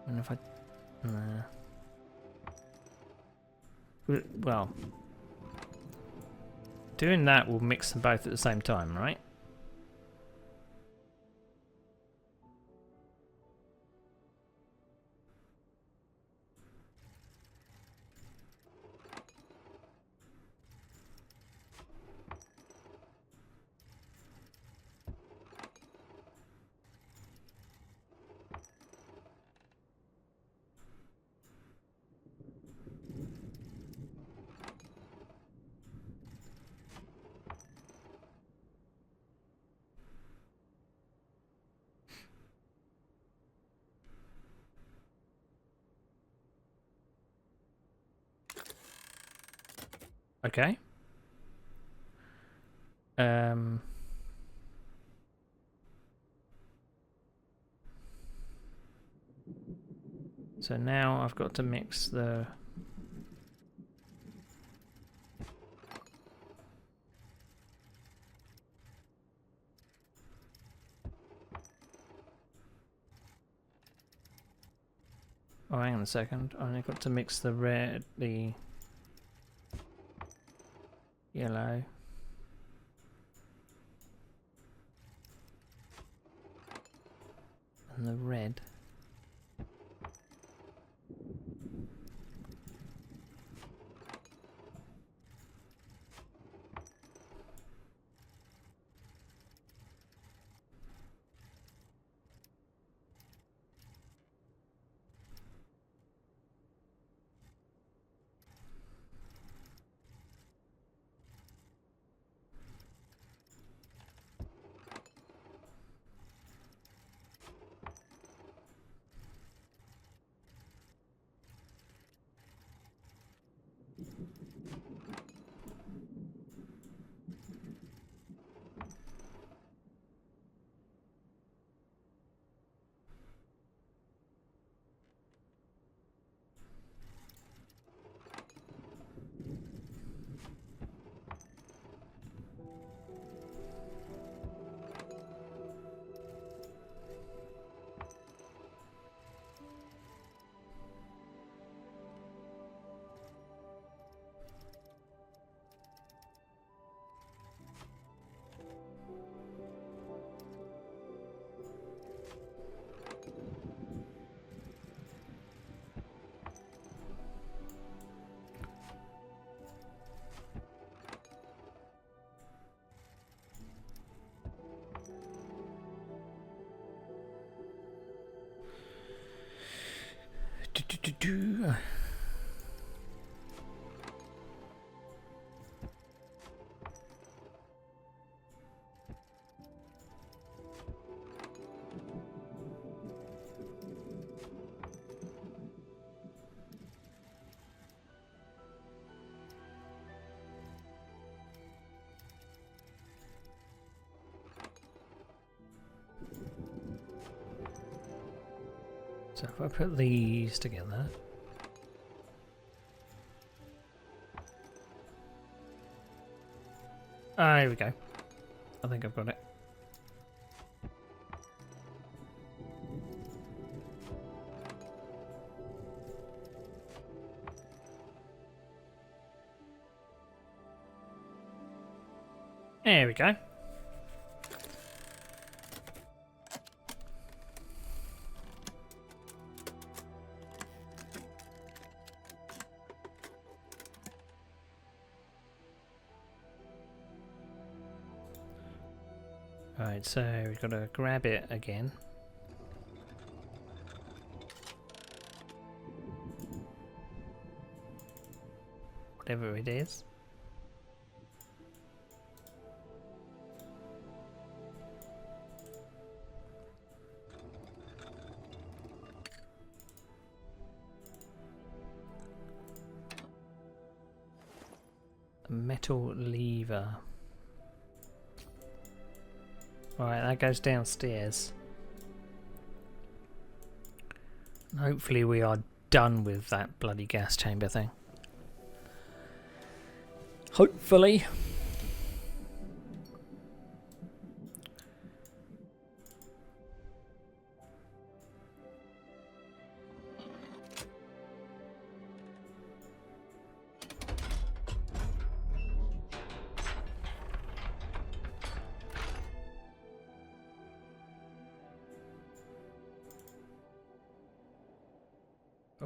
And if I... well... doing that will mix them both at the same time, right? Okay. So now I've got to mix the... Oh, hang on a second. I only got to mix the red, the yellow. And the red. do. So if I put these together, here we go. I think I've got it. There we go. Right, so we've got to grab it again. Whatever it is. A metal lever. Right, that goes downstairs. And hopefully we are done with that bloody gas chamber thing. Hopefully.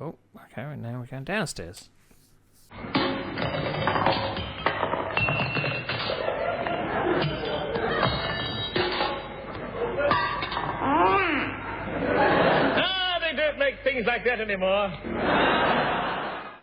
Oh, okay, right now we're going downstairs. They don't make things like that anymore.